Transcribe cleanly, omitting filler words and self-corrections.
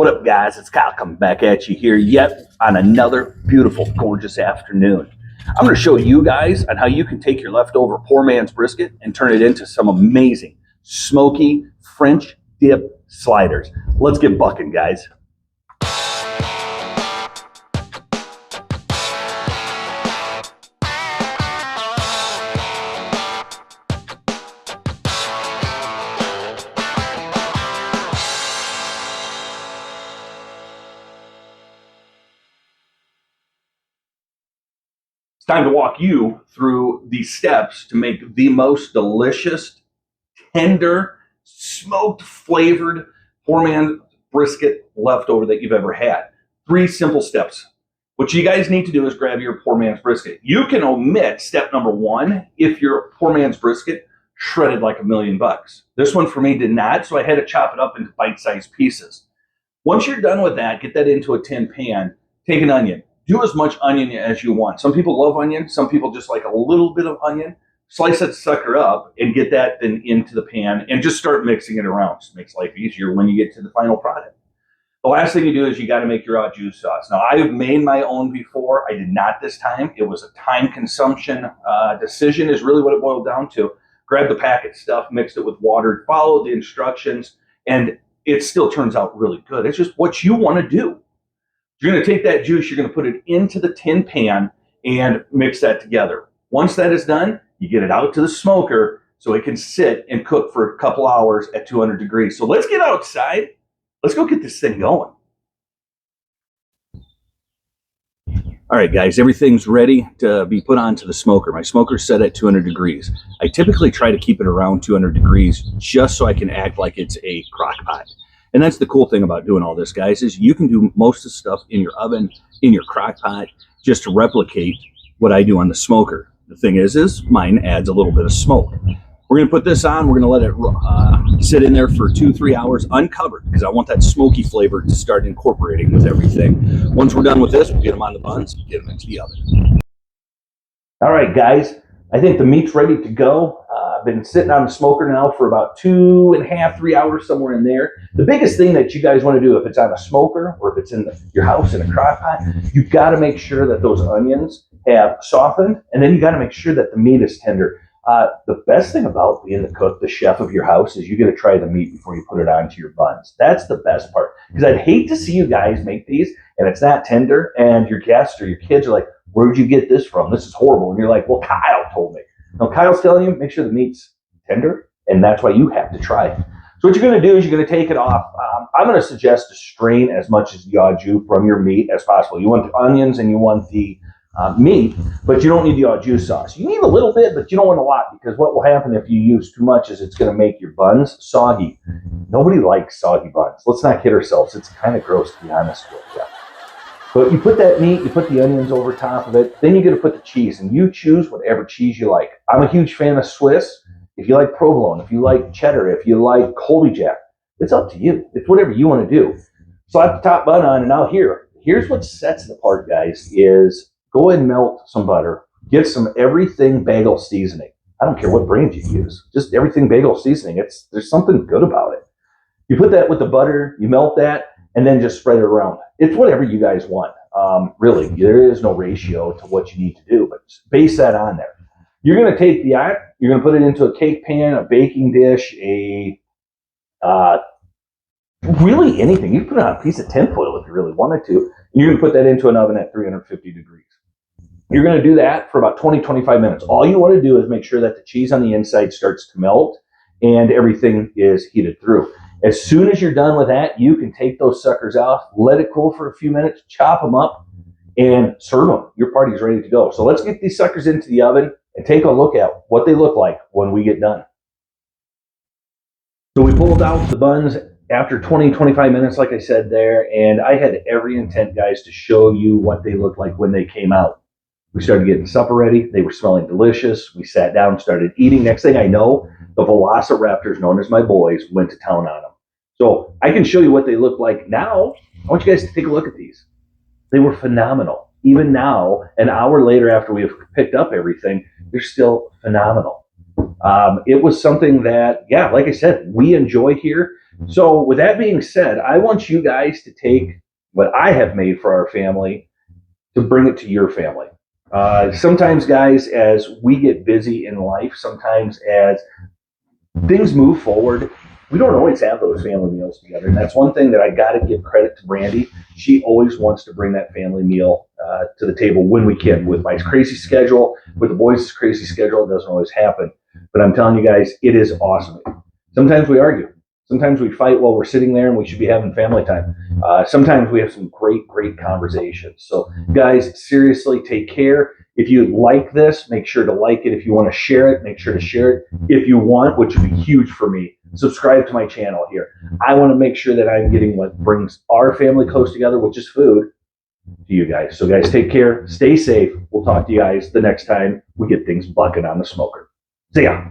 What up, guys? It's Kyle coming back at you here yet on another beautiful, gorgeous afternoon. I'm going to show you guys on how you can take your leftover poor man's brisket and turn it into some amazing, smoky French dip sliders. Let's get bucking, guys. It's time to walk you through these steps to make the most delicious, tender, smoked flavored poor man's brisket leftover that you've ever had. 3 simple steps. What you guys need to do is grab your poor man's brisket. You can omit step number 1 if your poor man's brisket shredded like $1,000,000. This one for me did not, so I had to chop it up into bite-sized pieces. Once you're done with that, get that into a tin pan. Take an onion. Do as much onion as you want. Some people love onion. Some people just like a little bit of onion. Slice that sucker up and get that then into the pan and just start mixing it around. Just makes life easier when you get to the final product. The last thing you do is you got to make your au jus sauce. Now, I've made my own before. I did not this time. It was a time consumption decision is really what it boiled down to. Grab the packet stuff, mixed it with water, follow the instructions, and it still turns out really good. It's just what you want to do. You're going to take that juice, you're going to put it into the tin pan and mix that together. Once that is done, you get it out to the smoker so it can sit and cook for a couple hours at 200 degrees. So let's get outside. Let's go get this thing going. All right, guys, everything's ready to be put onto the smoker. My smoker's set at 200 degrees. I typically try to keep it around 200 degrees just so I can act like it's a crock pot. And that's the cool thing about doing all this, guys, is you can do most of the stuff in your oven, in your crock pot, just to replicate what I do on the smoker. The thing is mine adds a little bit of smoke. We're going to put this on. We're going to let it sit in there for 2-3 hours uncovered because I want that smoky flavor to start incorporating with everything. Once we're done with this, we'll get them on the buns, get them into the oven. All right, guys, I think the meat's ready to go. I've been sitting on the smoker now for about 2.5-3 hours, somewhere in there. The biggest thing that you guys want to do, if it's on a smoker or if it's in your house in a crock pot, you've got to make sure that those onions have softened, and then you got to make sure that the meat is tender. The best thing about being the cook, the chef of your house, is you get to try the meat before you put it onto your buns. That's the best part, because I'd hate to see you guys make these and it's not tender, and your guests or your kids are like, "Where'd you get this from? This is horrible." And you're like, "Well, Kyle told me." Now, Kyle's telling you, make sure the meat's tender, and that's why you have to try it. So what you're going to do is you're going to take it off. I'm going to suggest to strain as much as the au jus from your meat as possible. You want the onions and you want the meat, but you don't need the au jus sauce. You need a little bit, but you don't want a lot, because what will happen if you use too much is it's going to make your buns soggy. Nobody likes soggy buns. Let's not kid ourselves. It's kind of gross, to be honest with you. But you put that meat, you put the onions over top of it, then you're going to put the cheese, and you choose whatever cheese you like. I'm a huge fan of Swiss. If you like provolone, if you like cheddar, if you like Colby Jack, it's up to you. It's whatever you want to do. Slap the top bun on, and now here's what sets it apart, guys, is go ahead and melt some butter. Get some Everything Bagel Seasoning. I don't care what brand you use. Just Everything Bagel Seasoning. There's something good about it. You put that with the butter, you melt that, and then just spread it around. It's whatever you guys want. Really, there is no ratio to what you need to do, but base that on there. You're going to take you're going to put it into a cake pan, a baking dish, really anything. You can put it on a piece of tinfoil if you really wanted to. And you're going to put that into an oven at 350 degrees. You're going to do that for about 20-25 minutes. All you want to do is make sure that the cheese on the inside starts to melt and everything is heated through. As soon as you're done with that, you can take those suckers off, let it cool for a few minutes, chop them up, and serve them. Your party's ready to go. So let's get these suckers into the oven and take a look at what they look like when we get done. So we pulled out the buns after 20-25 minutes, like I said there, and I had every intent, guys, to show you what they looked like when they came out. We started getting supper ready. They were smelling delicious. We sat down, started eating. Next thing I know, the Velociraptors, known as my boys, went to town on them. So I can show you what they look like now. I want you guys to take a look at these. They were phenomenal. Even now, an hour later after we have picked up everything, they're still phenomenal. It was something that, yeah, like I said, we enjoy here. So with that being said, I want you guys to take what I have made for our family to bring it to your family. Sometimes, guys, as we get busy in life, sometimes as things move forward, we don't always have those family meals together. And that's one thing that I got to give credit to Brandy. She always wants to bring that family meal to the table when we can. With my crazy schedule, with the boys' crazy schedule, it doesn't always happen. But I'm telling you guys, it is awesome. Sometimes we argue. Sometimes we fight while we're sitting there and we should be having family time. Sometimes we have some great, great conversations. So, guys, seriously, take care. If you like this, make sure to like it. If you want to share it, make sure to share it. If you want, which would be huge for me, subscribe to my channel here. I want to make sure that I'm getting what brings our family close together, which is food, to you guys. So, guys, take care. Stay safe. We'll talk to you guys the next time we get things bucking on the smoker. See ya.